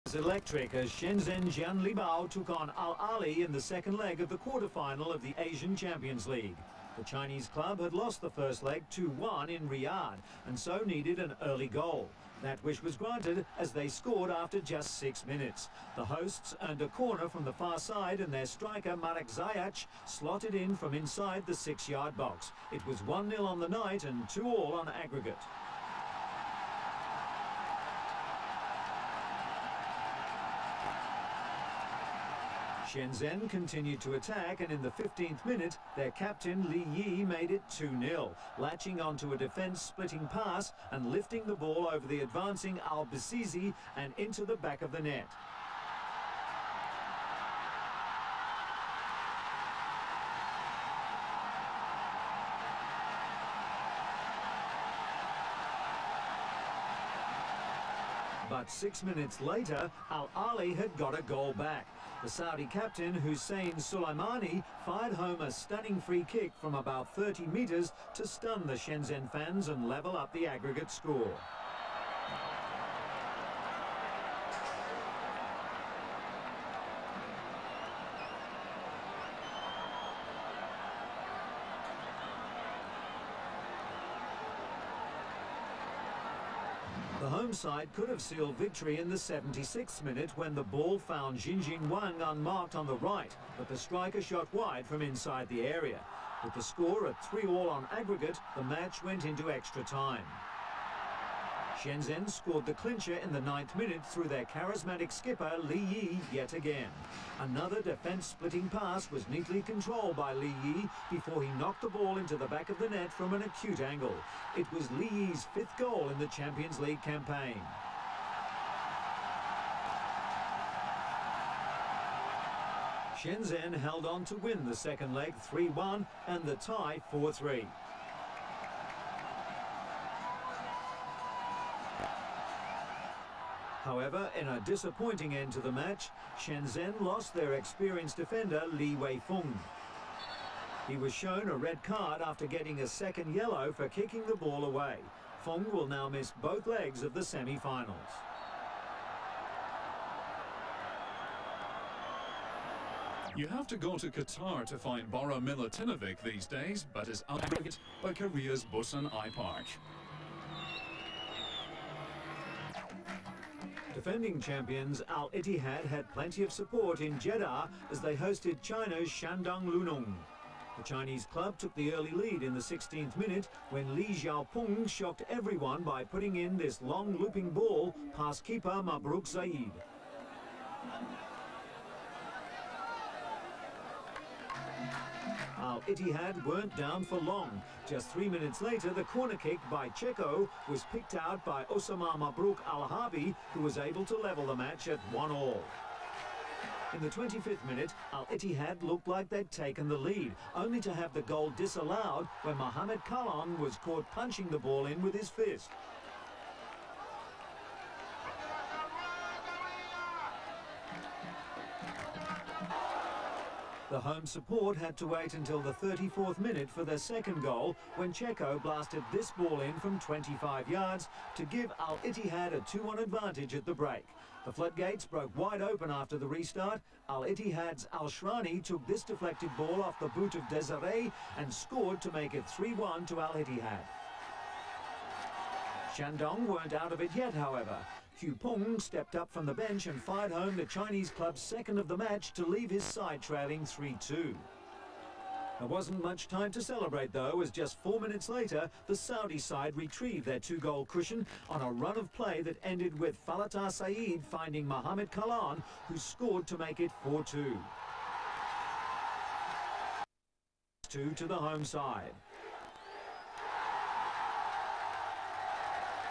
It was electric as Shenzhen Jianlibao took on Al Ahly in the second leg of the quarter-final of the Asian Champions League. The Chinese club had lost the first leg 2-1 in Riyadh and so needed an early goal. That wish was granted as they scored after just 6 minutes. The hosts earned a corner from the far side and their striker Marek Ziyech slotted in from inside the 6-yard box. It was 1-0 on the night and 2-2 on aggregate. Shenzhen continued to attack, and in the 15th minute, their captain Li Yi made it 2-0, latching onto a defence-splitting pass and lifting the ball over the advancing Al-Bisizi and into the back of the net. But 6 minutes later, Al Ahly had got a goal back. The Saudi captain Hussein Sulaimani fired home a stunning free kick from about 30 metres to stun the Shenzhen fans and level up the aggregate score. The home side could have sealed victory in the 76th minute when the ball found Jinjin Wang unmarked on the right, but the striker shot wide from inside the area. With the score at 3-3 on aggregate, the match went into extra time. Shenzhen scored the clincher in the 9th minute through their charismatic skipper Li Yi yet again. Another defence-splitting pass was neatly controlled by Li Yi before he knocked the ball into the back of the net from an acute angle. It was Li Yi's 5th goal in the Champions League campaign. Shenzhen held on to win the second leg 3-1 and the tie 4-3. However, in a disappointing end to the match, Shenzhen lost their experienced defender Li Weifeng. He was shown a red card after getting a second yellow for kicking the ball away. Feng will now miss both legs of the semi-finals. You have to go to Qatar to find Bora Milutinovic these days, but is aggregate by Korea's Busan I-Park. Defending champions Al Ittihad had plenty of support in Jeddah as they hosted China's Shandong Luneng. The Chinese club took the early lead in the 16th minute when Li Xiaopeng shocked everyone by putting in this long looping ball past keeper Mabruk Zaid. Al Ittihad weren't down for long. Just 3 minutes later, the corner kick by Checo was picked out by Osama Mabruk Al-Harbi, who was able to level the match at 1-1. In the 25th minute, Al Ittihad looked like they'd taken the lead, only to have the goal disallowed when Mohamed Kalon was caught punching the ball in with his fist. The home support had to wait until the 34th minute for their second goal when Checo blasted this ball in from 25 yards to give Al Ittihad a 2-1 advantage at the break. The floodgates broke wide open after the restart. Al Ittihad's Al-Shrani took this deflected ball off the boot of Desiree and scored to make it 3-1 to Al Ittihad. Shandong weren't out of it yet, however. Hu Peng stepped up from the bench and fired home the Chinese club's second of the match to leave his side trailing 3-2. There wasn't much time to celebrate, though, as just 4 minutes later, the Saudi side retrieved their 2-goal cushion on a run of play that ended with Falatah Saeed finding Mohamed Kalon, who scored to make it 4-2. 2 to the home side.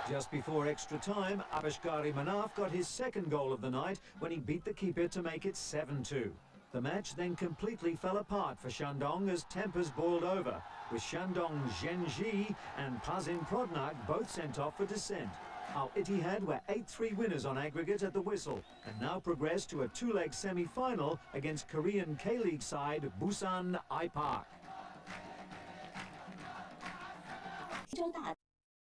Just before extra time, Abashkari Manaf got his second goal of the night when he beat the keeper to make it 7-2. The match then completely fell apart for Shandong as tempers boiled over, with Shandong Zhenji and Pazin Prodnak both sent off for dissent. Al Ittihad were 8-3 winners on aggregate at the whistle and now progress to a 2-leg semi-final against Korean K-League side Busan I-Park.